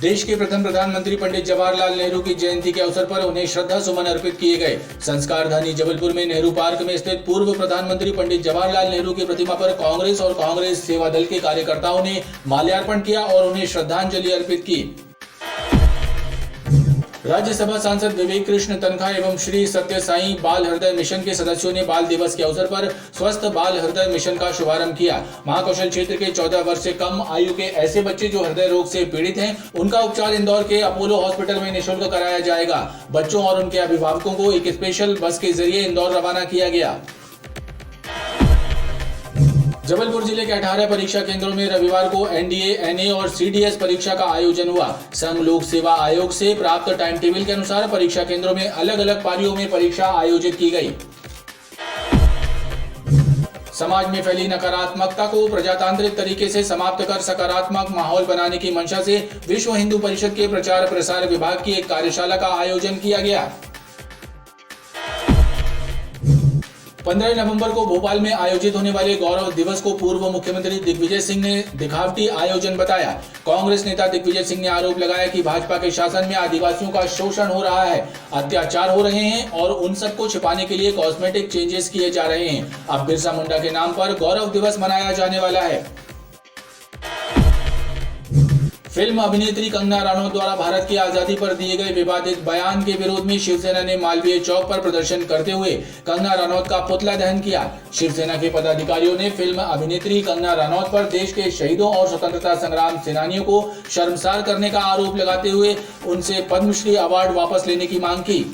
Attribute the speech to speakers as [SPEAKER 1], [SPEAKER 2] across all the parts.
[SPEAKER 1] देश के प्रथम प्रधानमंत्री पंडित जवाहरलाल नेहरू की जयंती के अवसर पर उन्हें श्रद्धा सुमन अर्पित किए गए। संस्कारधानी जबलपुर में नेहरू पार्क में स्थित पूर्व प्रधानमंत्री पंडित जवाहरलाल नेहरू की प्रतिमा पर कांग्रेस और कांग्रेस सेवा दल के कार्यकर्ताओं ने माल्यार्पण किया और उन्हें श्रद्धांजलि अर्पित की। राज्यसभा सांसद विवेक कृष्ण तनखा एवं श्री सत्य साई बाल हृदय मिशन के सदस्यों ने बाल दिवस के अवसर पर स्वस्थ बाल हृदय मिशन का शुभारंभ किया। महाकौशल क्षेत्र के 14 वर्ष से कम आयु के ऐसे बच्चे जो हृदय रोग से पीड़ित हैं, उनका उपचार इंदौर के अपोलो हॉस्पिटल में निःशुल्क कराया जाएगा। बच्चों और उनके अभिभावकों को एक स्पेशल बस के जरिए इंदौर रवाना किया गया। जबलपुर जिले के 18 परीक्षा केंद्रों में रविवार को एनडीए, एनए और सीडीएस परीक्षा का आयोजन हुआ। संघ लोक सेवा आयोग से प्राप्त टाइम टेबल के अनुसार परीक्षा केंद्रों में अलग अलग पारियों में परीक्षा आयोजित की गई। समाज में फैली नकारात्मकता को प्रजातांत्रिक तरीके से समाप्त कर सकारात्मक माहौल बनाने की मंशा से विश्व हिंदू परिषद के प्रचार प्रसार विभाग की एक कार्यशाला का आयोजन किया गया। 15 नवंबर को भोपाल में आयोजित होने वाले गौरव दिवस को पूर्व मुख्यमंत्री दिग्विजय सिंह ने दिखावटी आयोजन बताया। कांग्रेस नेता दिग्विजय सिंह ने आरोप लगाया कि भाजपा के शासन में आदिवासियों का शोषण हो रहा है, अत्याचार हो रहे हैं और उन सबको छिपाने के लिए कॉस्मेटिक चेंजेस किए जा रहे हैं। अब बिरसा मुंडा के नाम पर गौरव दिवस मनाया जाने वाला है। फिल्म अभिनेत्री कंगना रनौत द्वारा भारत की आजादी पर दिए गए विवादित बयान के विरोध में शिवसेना ने मालवीय चौक पर प्रदर्शन करते हुए कंगना रनौत का पुतला दहन किया। शिवसेना के पदाधिकारियों ने फिल्म अभिनेत्री कंगना रनौत पर देश के शहीदों और स्वतंत्रता संग्राम सेनानियों को शर्मसार करने का आरोप लगाते हुए उनसे पद्मश्री अवार्ड वापस लेने की मांग की।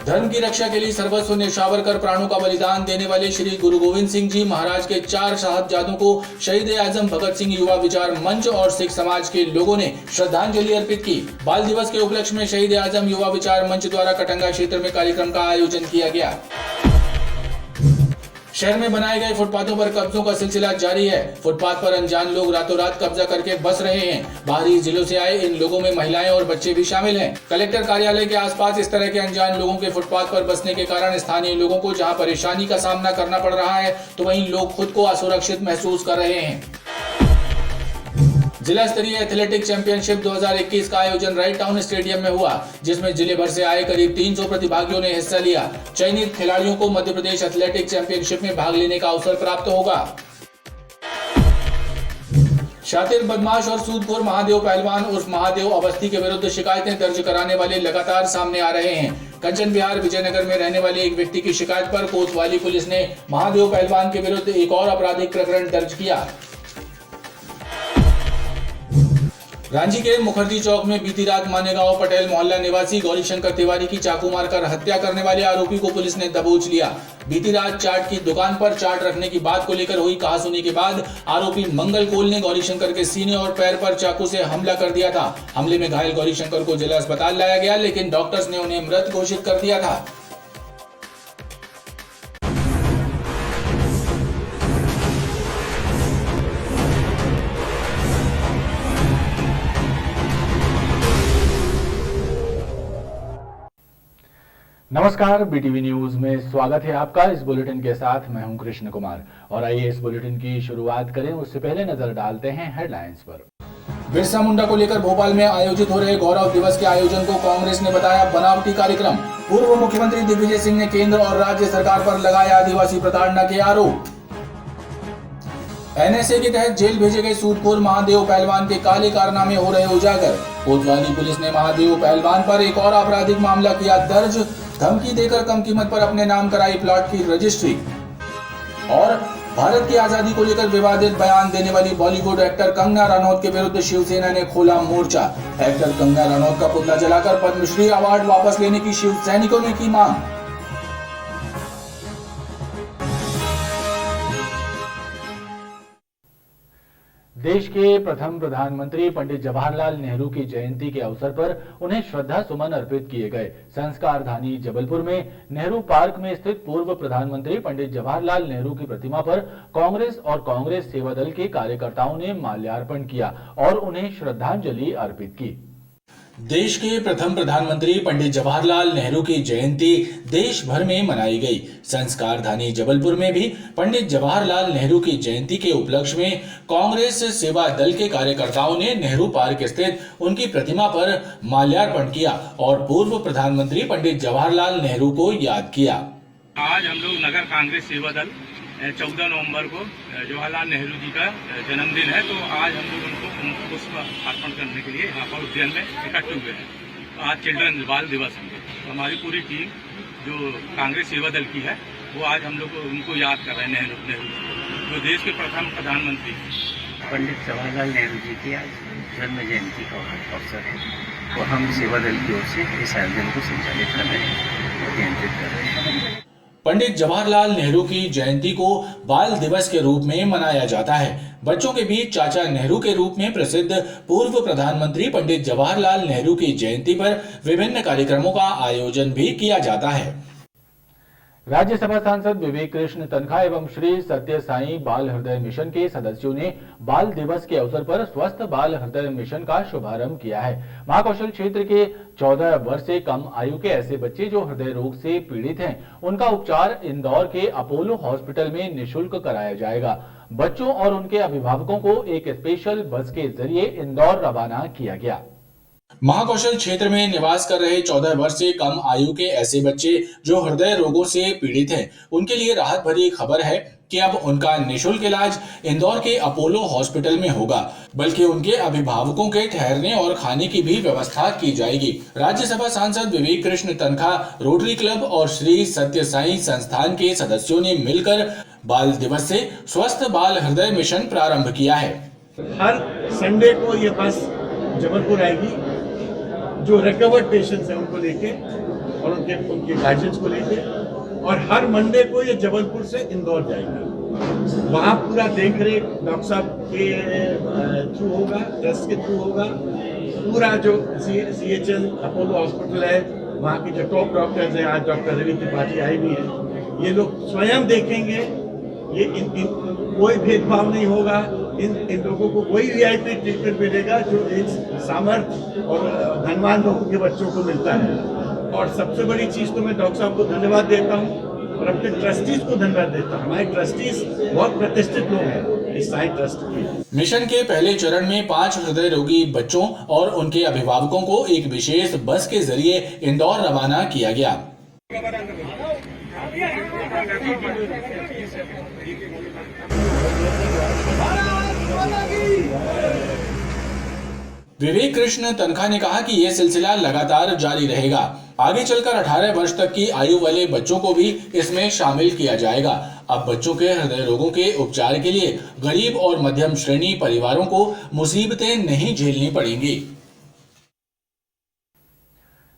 [SPEAKER 1] धर्म की रक्षा के लिए सर्वस्व न्यौछावर कर प्राणों का बलिदान देने वाले श्री गुरु गोविंद सिंह जी महाराज के 4 साहबजादों को शहीद आजम भगत सिंह युवा विचार मंच और सिख समाज के लोगों ने श्रद्धांजलि अर्पित की। बाल दिवस के उपलक्ष्य में शहीद आजम युवा विचार मंच द्वारा कटंगा क्षेत्र में कार्यक्रम का आयोजन किया गया। शहर में बनाए गए फुटपाथों पर कब्जों का सिलसिला जारी है। फुटपाथ पर अनजान लोग रातों रात कब्जा करके बस रहे हैं। बाहरी जिलों से आए इन लोगों में महिलाएं और बच्चे भी शामिल हैं। कलेक्टर कार्यालय के आसपास इस तरह के अनजान लोगों के फुटपाथ पर बसने के कारण स्थानीय लोगों को जहां परेशानी का सामना करना पड़ रहा है, तो वहीं लोग खुद को असुरक्षित महसूस कर रहे हैं। जिला स्तरीय एथलेटिक चैंपियनशिप 2021 का आयोजन राइट टाउन स्टेडियम में हुआ, जिसमें जिले भर से आए करीब 300 प्रतिभागियों ने हिस्सा लिया। चयनित खिलाड़ियों को मध्य प्रदेश एथलेटिक चैंपियनशिप में भाग लेने का अवसर प्राप्त होगा। शातिर बदमाश और सूदखोर महादेव पहलवान उर्फ महादेव अवस्थी के विरुद्ध शिकायतें दर्ज कराने वाले लगातार सामने आ रहे हैं। कंचन विहार विजयनगर में रहने वाले एक व्यक्ति की शिकायत पर कोतवाली पुलिस ने महादेव पहलवान के विरुद्ध एक और आपराधिक प्रकरण दर्ज किया। रांची के मुखर्जी चौक में बीती रात मानेगांव पटेल मोहल्ला निवासी गौरीशंकर तिवारी की चाकू मारकर हत्या करने वाले आरोपी को पुलिस ने दबोच लिया। बीती रात चाट की दुकान पर चाट रखने की बात को लेकर हुई कहासुनी के बाद आरोपी मंगल कोल ने गौरीशंकर के सीने और पैर पर चाकू से हमला कर दिया था। हमले में घायल गौरीशंकर को जिला अस्पताल लाया गया, लेकिन डॉक्टर्स ने उन्हें मृत घोषित कर दिया था।
[SPEAKER 2] नमस्कार, बीटीवी न्यूज में स्वागत है आपका। इस बुलेटिन के साथ मैं हूं कृष्ण कुमार और आइए इस बुलेटिन की शुरुआत करें। उससे पहले नजर डालते हैं हेडलाइंस पर।
[SPEAKER 1] बिरसा मुंडा को लेकर भोपाल में आयोजित हो रहे गौरव दिवस के आयोजन को कांग्रेस ने बताया बनावटी कार्यक्रम। पूर्व मुख्यमंत्री दिग्विजय सिंह ने केंद्र और राज्य सरकार पर लगाया आदिवासी प्रताड़ना के आरोप। एनएसए के तहत जेल भेजे गए सूदखोर महादेव पहलवान के काले कारनामे हो रहे उजागर। कोतवाली पुलिस ने महादेव पहलवान पर एक और आपराधिक मामला किया दर्ज। धमकी देकर कम कीमत पर अपने नाम कराई प्लॉट की रजिस्ट्री। और भारत की आजादी को लेकर विवादित बयान देने वाली बॉलीवुड एक्टर कंगना रनौत के विरुद्ध शिवसेना ने खोला मोर्चा। एक्टर कंगना रनौत का पुतला जलाकर पद्मश्री अवार्ड वापस लेने की शिव सैनिकों ने की मांग।
[SPEAKER 2] देश के प्रथम प्रधानमंत्री पंडित जवाहरलाल नेहरू की जयंती के अवसर पर उन्हें श्रद्धा सुमन अर्पित किए गए। संस्कारधानी जबलपुर में नेहरू पार्क में स्थित पूर्व प्रधानमंत्री पंडित जवाहरलाल नेहरू की प्रतिमा पर कांग्रेस और कांग्रेस सेवा दल के कार्यकर्ताओं ने माल्यार्पण किया और उन्हें श्रद्धांजलि अर्पित की।
[SPEAKER 1] देश के प्रथम प्रधानमंत्री पंडित जवाहरलाल नेहरू की जयंती देश भर में मनाई गई। संस्कार धानी जबलपुर में भी पंडित जवाहरलाल नेहरू की जयंती के उपलक्ष्य में कांग्रेस सेवा दल के कार्यकर्ताओं ने नेहरू पार्क स्थित उनकी प्रतिमा पर माल्यार्पण किया और पूर्व प्रधानमंत्री पंडित जवाहरलाल नेहरू को याद किया।
[SPEAKER 3] आज हम लोग नगर कांग्रेस सेवा दल 14 नवंबर को जवाहरलाल नेहरू जी का जन्मदिन है, तो आज हम लोग उनको पुष्प अर्पण करने के लिए यहाँ पर उद्यान में इकट्ठे हुए हैं। आज चिल्ड्रन बाल दिवस है, तो हमारी पूरी टीम जो कांग्रेस सेवा दल की है वो आज हम लोग उनको याद कर रहे हैं। नेहरू जो देश के प्रथम प्रधानमंत्री
[SPEAKER 4] पंडित जवाहरलाल नेहरू जी की आज जन्म जयंती का अवसर है, तो हम सेवा दल की ओर से इस आयोजन को संचालित कर रहे हैं और नियंत्रित कर रहे हैं।
[SPEAKER 1] पंडित जवाहरलाल नेहरू की जयंती को बाल दिवस के रूप में मनाया जाता है। बच्चों के बीच चाचा नेहरू के रूप में प्रसिद्ध पूर्व प्रधानमंत्री पंडित जवाहरलाल नेहरू की जयंती पर विभिन्न कार्यक्रमों का आयोजन भी किया जाता है।
[SPEAKER 2] राज्यसभा सांसद विवेक कृष्ण तनखा एवं श्री सत्य साई बाल हृदय मिशन के सदस्यों ने बाल दिवस के अवसर पर स्वस्थ बाल हृदय मिशन का शुभारंभ किया है। महाकौशल क्षेत्र के 14 वर्ष से कम आयु के ऐसे बच्चे जो हृदय रोग से पीड़ित हैं, उनका उपचार इंदौर के अपोलो हॉस्पिटल में निःशुल्क कराया जाएगा। बच्चों और उनके अभिभावकों को एक स्पेशल बस के जरिए इंदौर रवाना किया गया।
[SPEAKER 1] महाकौशल क्षेत्र में निवास कर रहे 14 वर्ष से कम आयु के ऐसे बच्चे जो हृदय रोगों से पीड़ित हैं, उनके लिए राहत भरी खबर है कि अब उनका निःशुल्क इलाज इंदौर के अपोलो हॉस्पिटल में होगा, बल्कि उनके अभिभावकों के ठहरने और खाने की भी व्यवस्था की जाएगी। राज्यसभा सांसद विवेक कृष्ण तनखा, रोटरी क्लब और श्री सत्य साई संस्थान के सदस्यों ने मिलकर बाल दिवस से स्वस्थ बाल हृदय मिशन प्रारंभ किया है।
[SPEAKER 5] हर संडे को ये बस जबलपुर आएगी, जो रिकवर्ड पेशेंट्स हैं उनको लेके और उनके गार्जियंस को लेके, और हर मंडे को ये जबलपुर से इंदौर जाएगी। वहाँ पूरा देख रेख डॉक्टर साहब के थ्रू होगा, ट्रस्ट के थ्रू होगा। पूरा जो CHL अपोलो हॉस्पिटल है, वहाँ के जो टॉप डॉक्टर्स हैं, आज डॉक्टर रवि त्रिपाठी आई भी हैं, ये लोग स्वयं देखेंगे। ये कोई भेदभाव नहीं होगा। इन लोगों को वही VIP ट्रीटमेंट मिलेगा जो एक सामर्थ्य और धनवान लोगों के बच्चों को मिलता है। और सबसे बड़ी चीज़ तो मैं डॉक्टर साहब को धन्यवाद देता हूँ और अपने ट्रस्टीज को धन्यवाद देता हूँ। हमारे ट्रस्टीज बहुत प्रतिष्ठित लोग हैं इस साई ट्रस्ट के।
[SPEAKER 1] मिशन के पहले चरण में 5 हृदय रोगी बच्चों और उनके अभिभावकों को एक विशेष बस के जरिए इंदौर रवाना किया गया। विवेक कृष्ण तनखा ने कहा कि यह सिलसिला लगातार जारी रहेगा। आगे चलकर 18 वर्ष तक की आयु वाले बच्चों को भी इसमें शामिल किया जाएगा। अब बच्चों के हृदय रोगों के उपचार के लिए गरीब और मध्यम श्रेणी परिवारों को मुसीबतें नहीं झेलनी पड़ेंगी।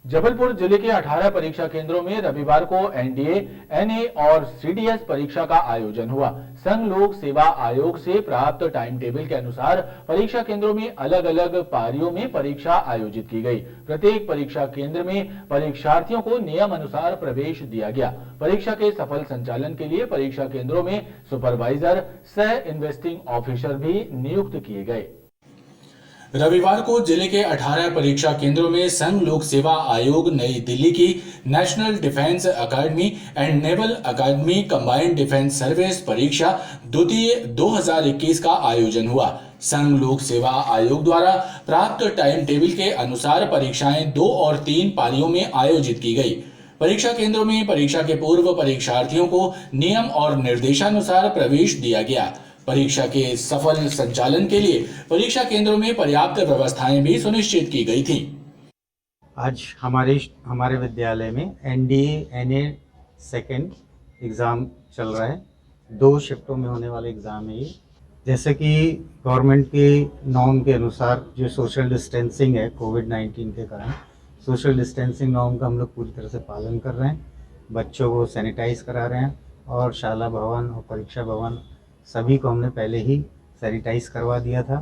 [SPEAKER 2] जबलपुर जिले के 18 परीक्षा केंद्रों में रविवार को NDA, NA और CDS परीक्षा का आयोजन हुआ। संघ लोक सेवा आयोग से प्राप्त टाइम टेबल के अनुसार परीक्षा केंद्रों में अलग अलग पारियों में परीक्षा आयोजित की गई। प्रत्येक परीक्षा केंद्र में परीक्षार्थियों को नियम अनुसार प्रवेश दिया गया। परीक्षा के सफल संचालन के लिए परीक्षा केंद्रों में सुपरवाइजर, सह इन्वेस्टिंग ऑफिसर भी नियुक्त किए गए।
[SPEAKER 1] रविवार को जिले के 18 परीक्षा केंद्रों में संघ लोक सेवा आयोग नई दिल्ली की नेशनल डिफेंस अकादमी एंड नेवल अकादमी कंबाइंड डिफेंस सर्विस परीक्षा द्वितीय 2021 का आयोजन हुआ। संघ लोक सेवा आयोग द्वारा प्राप्त टाइम टेबल के अनुसार परीक्षाएं 2 और 3 पारियों में आयोजित की गई। परीक्षा केंद्रों में परीक्षा के पूर्व परीक्षार्थियों को नियम और निर्देशानुसार प्रवेश दिया गया। परीक्षा के सफल संचालन के लिए परीक्षा केंद्रों में पर्याप्त व्यवस्थाएं भी सुनिश्चित की गई थी।
[SPEAKER 4] आज हमारे विद्यालय में NDA, NA सेकेंड एग्ज़ाम चल रहा है। 2 शिफ्टों में होने वाले एग्ज़ाम है ये। जैसे कि गवर्नमेंट के नॉर्म के अनुसार जो सोशल डिस्टेंसिंग है कोविड-19 के कारण, सोशल डिस्टेंसिंग नॉर्म का हम लोग पूरी तरह से पालन कर रहे हैं। बच्चों को सैनिटाइज करा रहे हैं और शाला भवन और परीक्षा भवन सभी को हमने पहले ही सैनिटाइज करवा दिया था।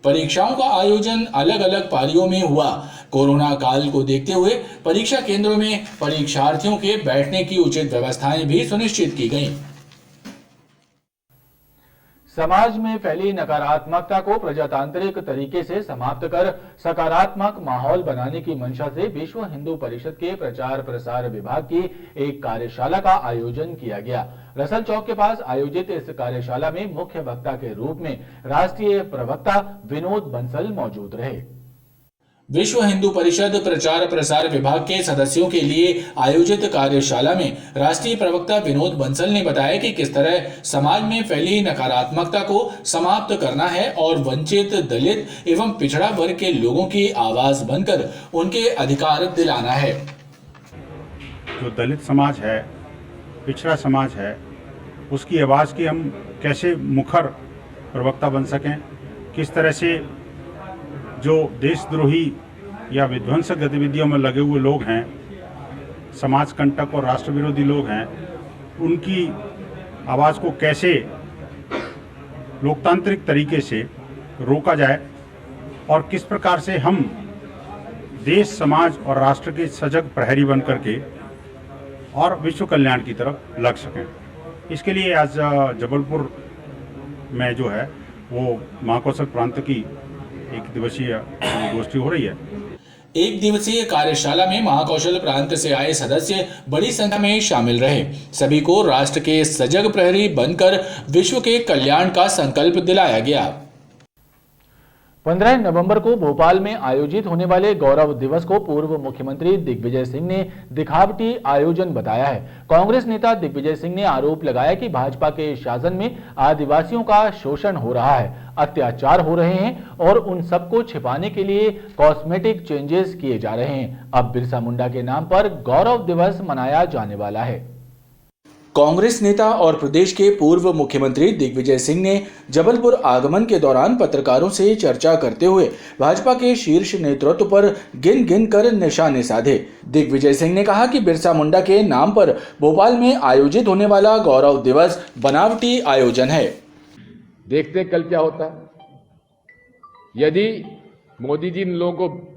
[SPEAKER 1] परीक्षाओं का आयोजन अलग अलग पारियों में हुआ। कोरोना काल को देखते हुए परीक्षा केंद्रों में परीक्षार्थियों के बैठने की उचित व्यवस्थाएं भी सुनिश्चित की गईं।
[SPEAKER 2] समाज में फैली नकारात्मकता को प्रजातांत्रिक तरीके से समाप्त कर सकारात्मक माहौल बनाने की मंशा से विश्व हिंदू परिषद के प्रचार प्रसार विभाग की एक कार्यशाला का आयोजन किया गया। रसल चौक के पास आयोजित इस कार्यशाला में मुख्य वक्ता के रूप में राष्ट्रीय प्रवक्ता विनोद बंसल मौजूद रहे।
[SPEAKER 1] विश्व हिंदू परिषद प्रचार प्रसार विभाग के सदस्यों के लिए आयोजित कार्यशाला में राष्ट्रीय प्रवक्ता विनोद बंसल ने बताया कि किस तरह समाज में फैली नकारात्मकता को समाप्त करना है और वंचित, दलित एवं पिछड़ा वर्ग के लोगों की आवाज बनकर उनके अधिकार दिलाना है।
[SPEAKER 6] जो दलित समाज है, पिछड़ा समाज है, उसकी आवाज़ की हम कैसे मुखर प्रवक्ता बन सकें, किस तरह से जो देशद्रोही या विध्वंसक गतिविधियों में लगे हुए लोग हैं, समाज कंटक और राष्ट्र विरोधी लोग हैं, उनकी आवाज़ को कैसे लोकतांत्रिक तरीके से रोका जाए और किस प्रकार से हम देश, समाज और राष्ट्र के सजग प्रहरी बन करके और विश्व कल्याण की तरफ लग सकें। इसके लिए आज जबलपुर में जो है वो महाकौशल प्रांत की एक दिवसीय गोष्ठी हो रही है।
[SPEAKER 1] एक दिवसीय कार्यशाला में महाकौशल प्रांत से आए सदस्य बड़ी संख्या में शामिल रहे। सभी को राष्ट्र के सजग प्रहरी बनकर विश्व के कल्याण का संकल्प दिलाया गया।
[SPEAKER 2] 15 नवंबर को भोपाल में आयोजित होने वाले गौरव दिवस को पूर्व मुख्यमंत्री दिग्विजय सिंह ने दिखावटी आयोजन बताया है। कांग्रेस नेता दिग्विजय सिंह ने आरोप लगाया कि भाजपा के शासन में आदिवासियों का शोषण हो रहा है, अत्याचार हो रहे हैं और उन सबको छिपाने के लिए कॉस्मेटिक चेंजेस किए जा रहे हैं। अब बिरसा मुंडा के नाम पर गौरव दिवस मनाया जाने वाला है।
[SPEAKER 1] कांग्रेस नेता और प्रदेश के पूर्व मुख्यमंत्री दिग्विजय सिंह ने जबलपुर आगमन के दौरान पत्रकारों से चर्चा करते हुए भाजपा के शीर्ष नेतृत्व पर गिन गिन कर निशाने साधे। दिग्विजय सिंह ने कहा कि बिरसा मुंडा के नाम पर भोपाल में आयोजित होने वाला गौरव दिवस बनावटी आयोजन है।
[SPEAKER 7] देखते कल क्या होता है। यदि मोदी जी इन लोगों को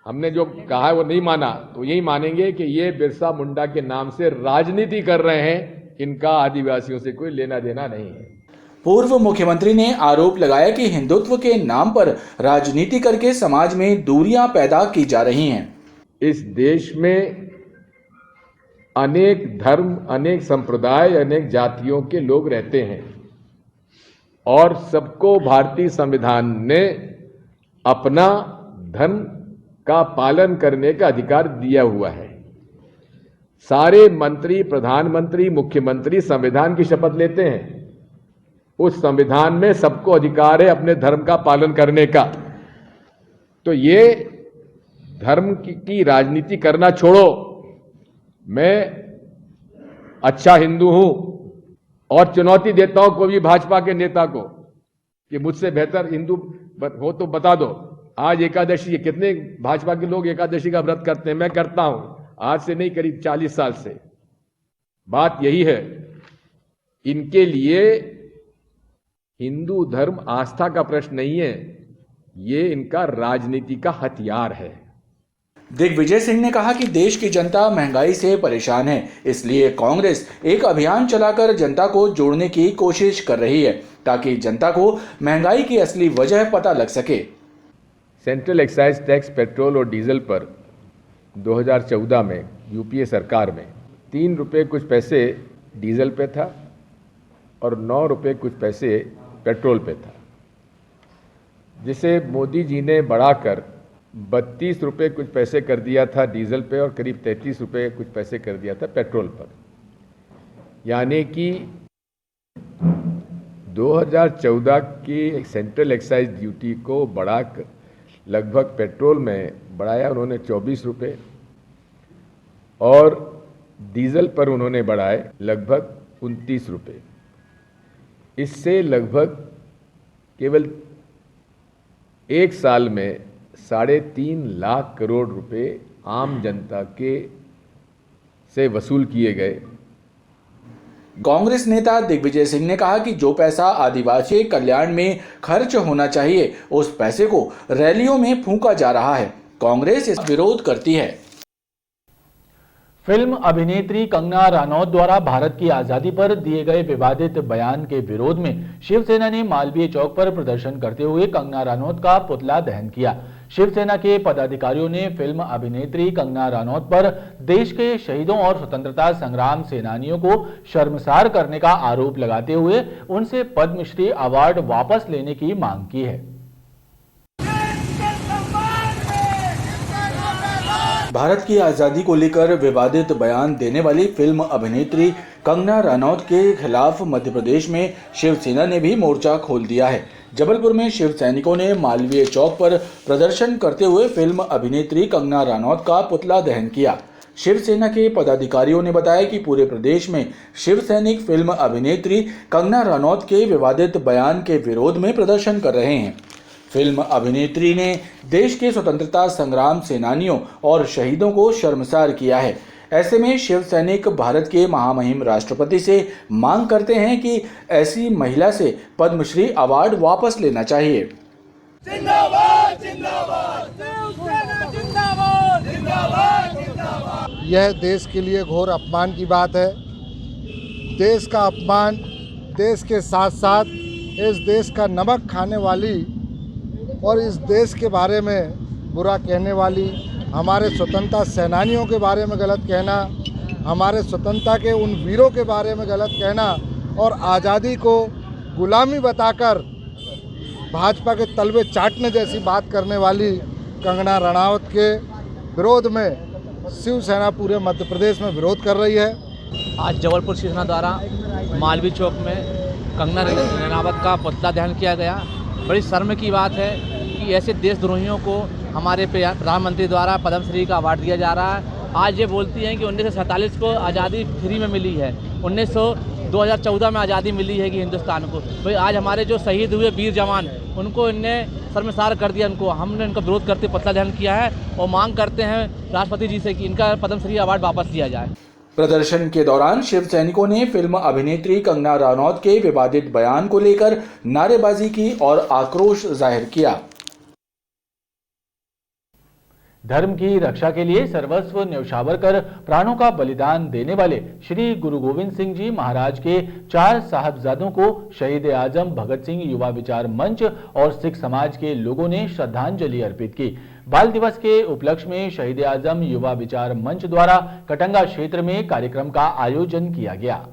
[SPEAKER 7] हमने जो कहा है वो नहीं माना तो यही मानेंगे कि ये बिरसा मुंडा के नाम से राजनीति कर रहे हैं, इनका आदिवासियों से कोई लेना देना नहीं है।
[SPEAKER 1] पूर्व मुख्यमंत्री ने आरोप लगाया कि हिंदुत्व के नाम पर राजनीति करके समाज में दूरियां पैदा की जा रही हैं।
[SPEAKER 7] इस देश में अनेक धर्म, अनेक संप्रदाय, अनेक जातियों के लोग रहते हैं और सबको भारतीय संविधान ने अपना धर्म का पालन करने का अधिकार दिया हुआ है। सारे मंत्री, प्रधानमंत्री, मुख्यमंत्री संविधान की शपथ लेते हैं। उस संविधान में सबको अधिकार है अपने धर्म का पालन करने का। तो ये धर्म की राजनीति करना छोड़ो। मैं अच्छा हिंदू हूं और चुनौती देता हूं कोई भी भाजपा के नेता को कि मुझसे बेहतर हिंदू हो तो बता दो। आज एकादशी है, कितने भाजपा के लोग एकादशी का व्रत करते हैं? मैं करता हूं, आज से नहीं, करीब 40 साल से। बात यही है, इनके लिए हिंदू धर्म आस्था का प्रश्न नहीं है, ये इनका राजनीति का हथियार है।
[SPEAKER 1] दिग्विजय सिंह ने कहा कि देश की जनता महंगाई से परेशान है, इसलिए कांग्रेस एक अभियान चलाकर जनता को जोड़ने की कोशिश कर रही है ताकि जनता को महंगाई की असली वजह पता लग सके।
[SPEAKER 7] सेंट्रल एक्साइज टैक्स पेट्रोल और डीजल पर 2014 में यूपीए सरकार में 3 रुपये कुछ पैसे डीजल पे था और 9 रुपये कुछ पैसे पेट्रोल पे था, जिसे मोदी जी ने बढ़ाकर 32 रुपये कुछ पैसे कर दिया था डीजल पे और करीब 33 रुपये कुछ पैसे कर दिया था पेट्रोल पर। यानी कि 2014 की सेंट्रल एक्साइज ड्यूटी को बढ़ाकर लगभग पेट्रोल में बढ़ाया उन्होंने 24 रुपये और डीजल पर उन्होंने बढ़ाए लगभग 29 रुपये। इससे लगभग केवल एक साल में 3.5 लाख करोड़ रुपए आम जनता के से वसूल किए गए।
[SPEAKER 1] कांग्रेस नेता दिग्विजय सिंह ने कहा कि जो पैसा आदिवासी कल्याण में खर्च होना चाहिए उस पैसे को रैलियों में फूंका जा रहा है। कांग्रेस इसका विरोध करती है।
[SPEAKER 2] फिल्म अभिनेत्री कंगना रनौत द्वारा भारत की आजादी पर दिए गए विवादित बयान के विरोध में शिवसेना ने मालवीय चौक पर प्रदर्शन करते हुए कंगना रनौत का पुतला दहन किया। शिवसेना के पदाधिकारियों ने फिल्म अभिनेत्री कंगना रनौत पर देश के शहीदों और स्वतंत्रता संग्राम सेनानियों को शर्मसार करने का आरोप लगाते हुए उनसे पद्मश्री अवार्ड वापस लेने की मांग की है।
[SPEAKER 1] भारत की आजादी को लेकर विवादित बयान देने वाली फिल्म अभिनेत्री कंगना रनौत के खिलाफ मध्य प्रदेश में शिवसेना ने भी मोर्चा खोल दिया है। जबलपुर में शिव सैनिकों ने मालवीय चौक पर प्रदर्शन करते हुए फिल्म अभिनेत्री कंगना रनौत का पुतला दहन किया। शिवसेना के पदाधिकारियों ने बताया कि पूरे प्रदेश में शिव सैनिक फिल्म अभिनेत्री कंगना रनौत के विवादित बयान के विरोध में प्रदर्शन कर रहे हैं। फिल्म अभिनेत्री ने देश के स्वतंत्रता संग्राम सेनानियों और शहीदों को शर्मसार किया है। ऐसे में शिव सैनिक भारत के महामहिम राष्ट्रपति से मांग करते हैं कि ऐसी महिला से पद्मश्री अवार्ड वापस लेना चाहिए।
[SPEAKER 8] जिंदाबाद जिंदाबाद जिंदाबाद जिंदाबाद जिंदाबाद।
[SPEAKER 9] यह देश के लिए घोर अपमान की बात है। देश का अपमान, देश के साथ साथ इस देश का नमक खाने वाली और इस देश के बारे में बुरा कहने वाली, हमारे स्वतंत्रता सेनानियों के बारे में गलत कहना, हमारे स्वतंत्रता के उन वीरों के बारे में गलत कहना और आज़ादी को गुलामी बताकर भाजपा के तलवे चाटने जैसी बात करने वाली कंगना रनौत के विरोध में शिवसेना पूरे मध्य प्रदेश में विरोध कर रही है।
[SPEAKER 10] आज जबलपुर शिवसेना द्वारा मालवीय चौक में कंगना रनौत का पुतला दहन किया गया। बड़ी शर्म की बात है कि ऐसे देशद्रोहियों को हमारे प्रधानमंत्री द्वारा पद्मश्री का अवार्ड दिया जा रहा है। आज ये बोलती हैं कि 1947 को आज़ादी फ्री में मिली है, 2014 में आज़ादी मिली है कि हिंदुस्तान को। भाई आज हमारे जो शहीद हुए वीर जवान, उनको इनने शर्मसार कर दिया। हमने इनका विरोध करते पुतला दहन किया है और मांग करते हैं राष्ट्रपति जी से कि इनका पद्मश्री अवार्ड वापस लिया जाए।
[SPEAKER 1] प्रदर्शन के दौरान शिव सैनिकों ने फिल्म अभिनेत्री कंगना रनौत के विवादित बयान को लेकर नारेबाजी की और आक्रोश जाहिर किया।
[SPEAKER 2] धर्म की रक्षा के लिए सर्वस्व न्यौछावर कर प्राणों का बलिदान देने वाले श्री गुरु गोविंद सिंह जी महाराज के 4 साहबजादों को शहीद आजम भगत सिंह युवा विचार मंच और सिख समाज के लोगों ने श्रद्धांजलि अर्पित की। बाल दिवस के उपलक्ष्य में शहीद आजम युवा विचार मंच द्वारा कटंगा क्षेत्र में कार्यक्रम का आयोजन किया गया।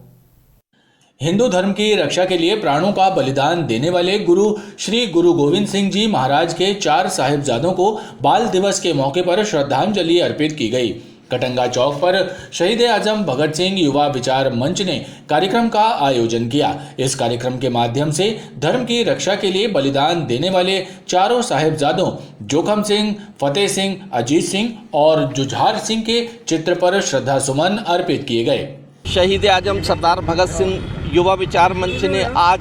[SPEAKER 1] हिंदू धर्म की रक्षा के लिए प्राणों का बलिदान देने वाले गुरु श्री गुरु गोविंद सिंह जी महाराज के 4 साहिबजादों को बाल दिवस के मौके पर श्रद्धांजलि अर्पित की गई। कटंगा चौक पर शहीद आजम भगत सिंह युवा विचार मंच ने कार्यक्रम का आयोजन किया। इस कार्यक्रम के माध्यम से धर्म की रक्षा के लिए बलिदान देने वाले चारों साहिबजादों जोखम सिंह, फतेह सिंह, अजीत सिंह और जुझार सिंह के चित्र पर श्रद्धा सुमन अर्पित किए गए।
[SPEAKER 11] शहीद आजम सरदार भगत सिंह युवा विचार मंच ने आज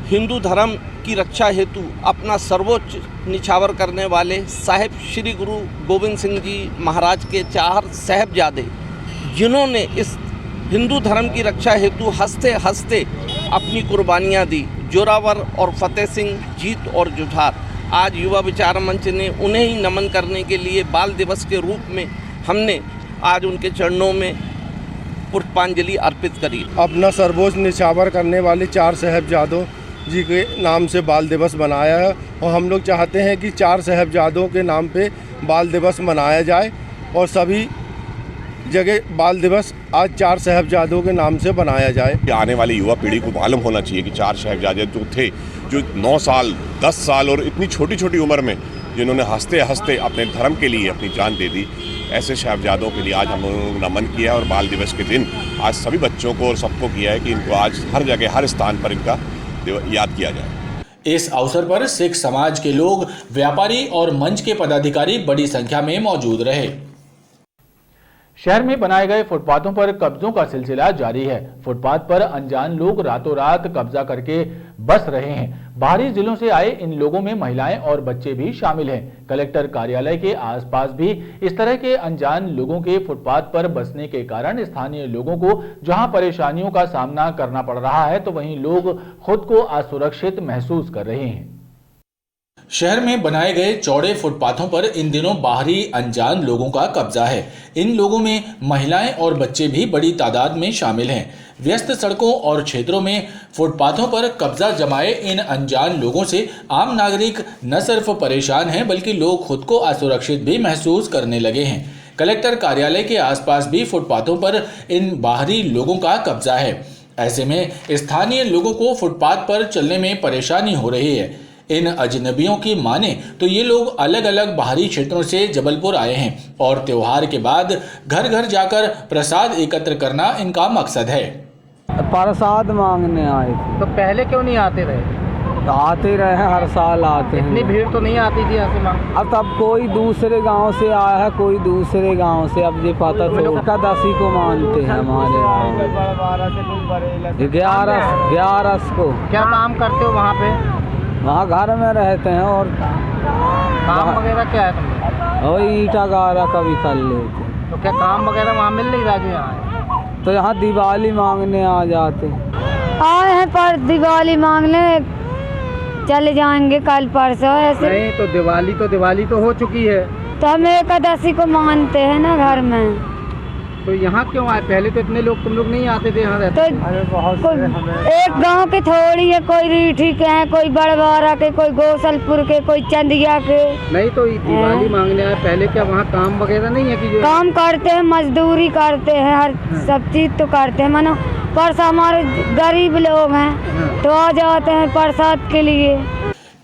[SPEAKER 11] हिंदू धर्म की रक्षा हेतु अपना सर्वोच्च निछावर करने वाले साहिब श्री गुरु गोविंद सिंह जी महाराज के 4 साहिबजादे, जिन्होंने इस हिंदू धर्म की रक्षा हेतु हंसते हंसते अपनी कुर्बानियां दी, जोरावर और फतेह सिंह, जीत और जुझार, आज युवा विचार मंच ने उन्हें ही नमन करने के लिए बाल दिवस के रूप में हमने आज उनके चरणों में पुष्पांजलि अर्पित करी।
[SPEAKER 9] अपना सर्वोच्च निछावर करने वाले 4 साहिबजादों जी के नाम से बाल दिवस मनाया है और हम लोग चाहते हैं कि 4 साहिबजादों के नाम पे बाल दिवस मनाया जाए और सभी जगह बाल दिवस आज 4 साहिबजादों के नाम से बनाया जाए।
[SPEAKER 12] आने वाली युवा पीढ़ी को मालूम होना चाहिए कि 4 साहिबजादे जो थे, जो 9 साल, 10 साल और इतनी छोटी छोटी उम्र में जिन्होंने हंसते हंसते अपने धर्म के लिए अपनी जान दे दी, ऐसे साहिबजादों के लिए आज हम लोगों ने नमन किया और बाल दिवस के दिन आज सभी बच्चों को और सबको किया है कि इनको आज हर जगह हर स्थान पर इनका याद किया जाए।
[SPEAKER 1] इस अवसर पर सिख समाज के लोग, व्यापारी और मंच के पदाधिकारी बड़ी संख्या में मौजूद रहे।
[SPEAKER 2] शहर में बनाए गए फुटपाथों पर कब्जों का सिलसिला जारी है। फुटपाथ पर अनजान लोग रातों रात कब्जा करके बस रहे हैं। बाहरी जिलों से आए इन लोगों में महिलाएं और बच्चे भी शामिल हैं। कलेक्टर कार्यालय के आसपास भी इस तरह के अनजान लोगों के फुटपाथ पर बसने के कारण स्थानीय लोगों को जहां परेशानियों का सामना करना पड़ रहा है, तो वहीं लोग खुद को असुरक्षित महसूस कर रहे हैं।
[SPEAKER 1] शहर में बनाए गए चौड़े फुटपाथों पर इन दिनों बाहरी अनजान लोगों का कब्जा है। इन लोगों में महिलाएं और बच्चे भी बड़ी तादाद में शामिल हैं। व्यस्त सड़कों और क्षेत्रों में फुटपाथों पर कब्जा जमाए इन अनजान लोगों से आम नागरिक न सिर्फ परेशान हैं बल्कि लोग खुद को असुरक्षित भी महसूस करने लगे हैं। कलेक्टर कार्यालय के आसपास भी फुटपाथों पर इन बाहरी लोगों का कब्जा है। ऐसे में स्थानीय लोगों को फुटपाथ पर चलने में परेशानी हो रही है। इन अजनबियों की माने तो ये लोग अलग अलग बाहरी क्षेत्रों से जबलपुर आए हैं और त्योहार के बाद घर घर जाकर प्रसाद एकत्र करना इनका मकसद है।
[SPEAKER 13] प्रसाद मांगने आए थे।
[SPEAKER 10] तो पहले क्यों नहीं आते रहे?
[SPEAKER 13] आते रहे, हर साल आते हैं।
[SPEAKER 10] इतनी भीड़ तो नहीं आती थी यहाँ से मांग।
[SPEAKER 13] अब तब कोई दूसरे गांव से आया है, कोई दूसरे गांव से। अब ये पता तो एकादशी को मानते हैं हमारे गाँव। 11 को।
[SPEAKER 10] क्या काम करते हो वहाँ पे?
[SPEAKER 13] वहाँ घर में रहते हैं। और
[SPEAKER 10] काम वगैरह क्या है तुम?
[SPEAKER 13] और ईटा गारा का भी कर लेते।
[SPEAKER 10] तो क्या काम वगैरह वहाँ मिल नहीं रहा जो यहाँ?
[SPEAKER 13] तो यहाँ दिवाली मांगने आ जाते।
[SPEAKER 14] आए हैं पर दिवाली मांगने, चले जाएंगे कल परसों ऐसे।
[SPEAKER 10] नहीं तो दिवाली तो हो चुकी है।
[SPEAKER 14] तो हम एकादशी को मानते हैं ना घर में।
[SPEAKER 10] तो यहाँ क्यों आए? पहले तो इतने लोग तुम लोग नहीं आते थे यहाँ रहते।
[SPEAKER 14] तो एक गांव के थोड़ी है, कोई रीठी के हैं, कोई बड़वारा के, कोई गोसलपुर के, कोई चंदिया के।
[SPEAKER 10] नहीं तो दिवाली मांगने आए, पहले क्या वहाँ काम वगैरह नहीं है कि जो
[SPEAKER 14] काम करते हैं, मजदूरी करते हैं, हर सब चीज तो करते हैं। मानो परसा हमारे गरीब लोग हैं तो आ जाते हैं प्रसाद के लिए।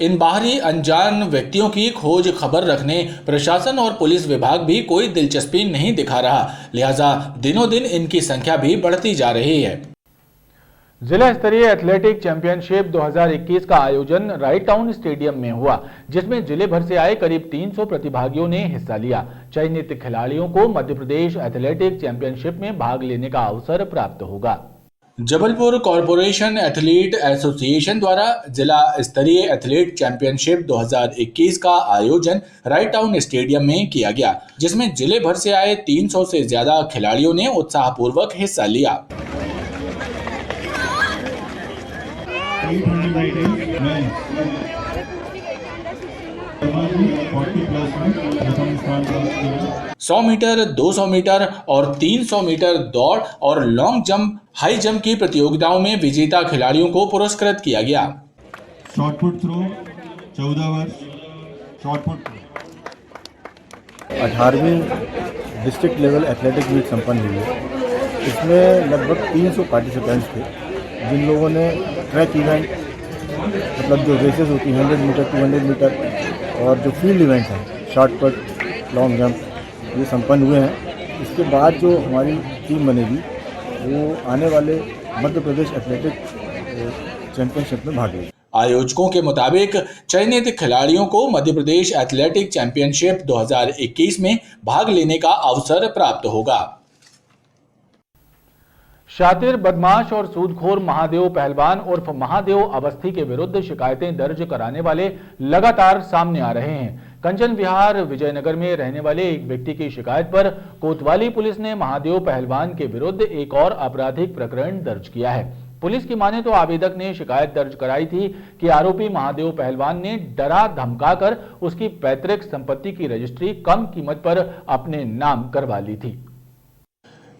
[SPEAKER 1] इन बाहरी अनजान व्यक्तियों की खोज खबर रखने प्रशासन और पुलिस विभाग भी कोई दिलचस्पी नहीं दिखा रहा, लिहाजा दिनों दिन इनकी संख्या भी बढ़ती जा रही है।
[SPEAKER 2] जिला स्तरीय एथलेटिक चैंपियनशिप 2021 का आयोजन राइट टाउन स्टेडियम में हुआ, जिसमें जिले भर से आए करीब 300 प्रतिभागियों ने हिस्सा लिया। चयनित खिलाड़ियों को मध्य प्रदेश एथलेटिक चैंपियनशिप में भाग लेने का अवसर प्राप्त होगा।
[SPEAKER 1] जबलपुर कॉरपोरेशन एथलीट एसोसिएशन द्वारा जिला स्तरीय एथलीट चैंपियनशिप 2021 का आयोजन राइट टाउन स्टेडियम में किया गया, जिसमें जिले भर से आए 300 से ज्यादा खिलाड़ियों ने उत्साहपूर्वक हिस्सा लिया। सौ मीटर, 200 मीटर और 300 मीटर दौड़ और लॉन्ग जंप, हाई जंप की प्रतियोगिताओं में विजेता खिलाड़ियों को पुरस्कृत किया गया।
[SPEAKER 15] शॉटपुट थ्रो 14 वर्ष, शॉटपुट
[SPEAKER 16] 18वीं डिस्ट्रिक्ट लेवल एथलेटिक मीट संपन्न हुई है। इसमें लगभग 300 पार्टिसिपेंट्स थे, जिन लोगों ने ट्रैक इवेंट मतलब जो रेसेस होती हैं 100 मीटर, 200 मीटर और जो फील्ड इवेंट्स हैं शॉटपुट, लॉन्ग जंप, ये संपन्न हुए हैं। इसके बाद जो हमारी टीम बनेगी वो आने वाले मध्य प्रदेश एथलेटिक चैंपियनशिप में भाग लेगी।
[SPEAKER 1] आयोजकों के मुताबिक चयनित खिलाड़ियों को मध्य प्रदेश एथलेटिक चैंपियनशिप 2021 में भाग लेने का अवसर प्राप्त होगा।
[SPEAKER 2] शातिर, बदमाश और सूदखोर महादेव पहलवान उर्फ महादेव अवस्थी के विरुद्ध शिकायतें दर्ज कराने वाले लगातार सामने आ रहे हैं। कंचन विहार विजयनगर में रहने वाले एक व्यक्ति की शिकायत पर कोतवाली पुलिस ने महादेव पहलवान के विरुद्ध एक और आपराधिक प्रकरण दर्ज किया है। पुलिस की माने तो आवेदक ने शिकायत दर्ज कराई थी कि आरोपी महादेव पहलवान ने डरा धमकाकर उसकी पैतृक संपत्ति की रजिस्ट्री कम कीमत पर अपने नाम करवा ली थी।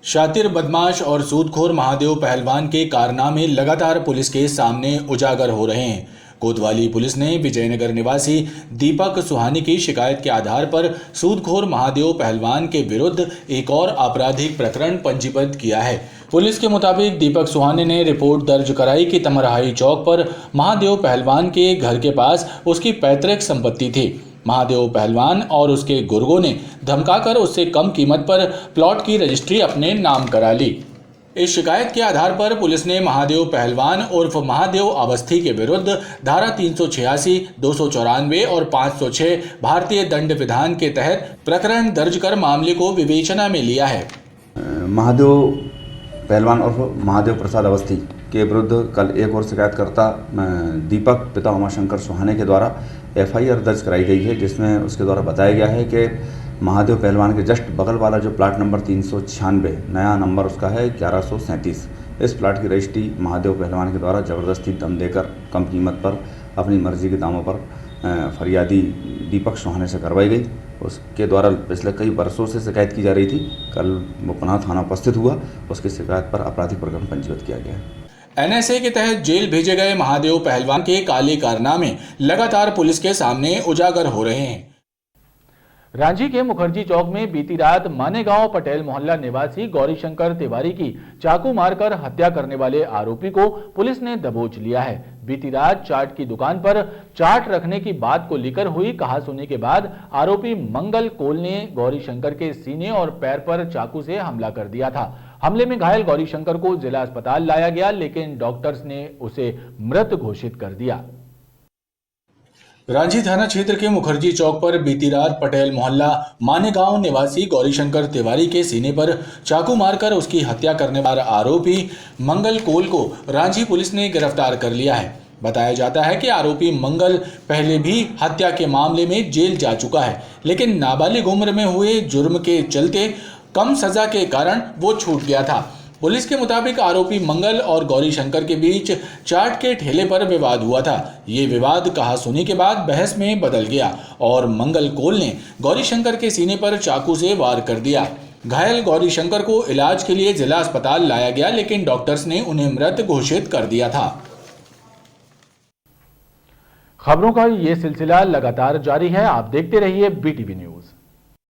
[SPEAKER 1] शातिर, बदमाश और सूदखोर महादेव पहलवान के कारनामे लगातार पुलिस के सामने उजागर हो रहे हैं। कोतवाली पुलिस ने विजयनगर निवासी दीपक सुहानी की शिकायत के आधार पर सूदखोर महादेव पहलवान के विरुद्ध एक और आपराधिक प्रकरण पंजीबद्ध किया है। पुलिस के मुताबिक दीपक सुहानी ने रिपोर्ट दर्ज कराई कि तमरहाई चौक पर महादेव पहलवान के घर के पास उसकी पैतृक संपत्ति थी। महादेव पहलवान और उसके गुर्गों ने धमकाकर उससे कम कीमत पर प्लॉट की रजिस्ट्री अपने नाम करा ली। इस शिकायत के आधार पर पुलिस ने महादेव पहलवान उर्फ महादेव अवस्थी के विरुद्ध धारा 386, 294 और 506 भारतीय दंड विधान के तहत प्रकरण दर्ज कर मामले को विवेचना में लिया है।
[SPEAKER 17] महादेव पहलवान उर्फ महादेव प्रसाद अवस्थी के विरुद्ध कल एक और शिकायतकर्ता दीपक पिता उमाशंकर सुहाने के द्वारा FIR दर्ज कराई गई है, जिसमें उसके द्वारा बताया गया है कि महादेव पहलवान के जस्ट बगल वाला जो प्लाट नंबर 396, नया नंबर उसका है 1137, इस प्लाट की रजिस्ट्री महादेव पहलवान के द्वारा ज़बरदस्ती दम देकर कम कीमत पर अपनी मर्जी के दामों पर फरियादी दीपक सोहाने से करवाई गई। उसके द्वारा पिछले कई वर्षों से शिकायत की जा रही थी। कल वो पुनः थाना उपस्थित हुआ, उसकी शिकायत पर आपराधिक प्रकरण पंजीबद्ध किया गया है।
[SPEAKER 1] एनएसए के तहत जेल भेजे गए महादेव पहलवान के काले कारनामे लगातार पुलिस के सामने उजागर हो रहे हैं।
[SPEAKER 2] रांची के मुखर्जी चौक में बीती रात मानेगांव पटेल मोहल्ला निवासी गौरीशंकर तिवारी की चाकू मारकर हत्या करने वाले आरोपी को पुलिस ने दबोच लिया है। बीती रात चाट की दुकान पर चाट रखने की बात को लेकर हुई कहासुनी के बाद आरोपी मंगल कोल ने गौरीशंकर के सीने और पैर पर चाकू से हमला कर दिया था। हमले में घायल गौरीशंकर को जिला अस्पताल लाया गया, लेकिन डॉक्टर्स ने उसे मृत घोषित कर दिया।
[SPEAKER 1] रांची थाना क्षेत्र के मुखर्जी चौक पर बीती रात पटेल मोहल्ला मानेगांव निवासी गौरीशंकर तिवारी के सीने पर चाकू मारकर उसकी हत्या करने वाला आरोपी मंगल कोल को रांची पुलिस ने गिरफ्तार कर लिया है। बताया जाता है कि आरोपी मंगल पहले भी हत्या के मामले में जेल जा चुका है, लेकिन नाबालिग उम्र में हुए जुर्म के चलते कम सजा के कारण वो छूट गया था। पुलिस के मुताबिक आरोपी मंगल और गौरीशंकर के बीच चाट के ठेले पर विवाद हुआ था। ये विवाद कहासुनी के बाद बहस में बदल गया और मंगल कोल ने गौरीशंकर के सीने पर चाकू से वार कर दिया। घायल गौरीशंकर को इलाज के लिए जिला अस्पताल लाया गया, लेकिन डॉक्टर्स ने उन्हें मृत घोषित कर दिया था।
[SPEAKER 2] खबरों का ये सिलसिला लगातार जारी है। आप देखते रहिए BTV न्यूज।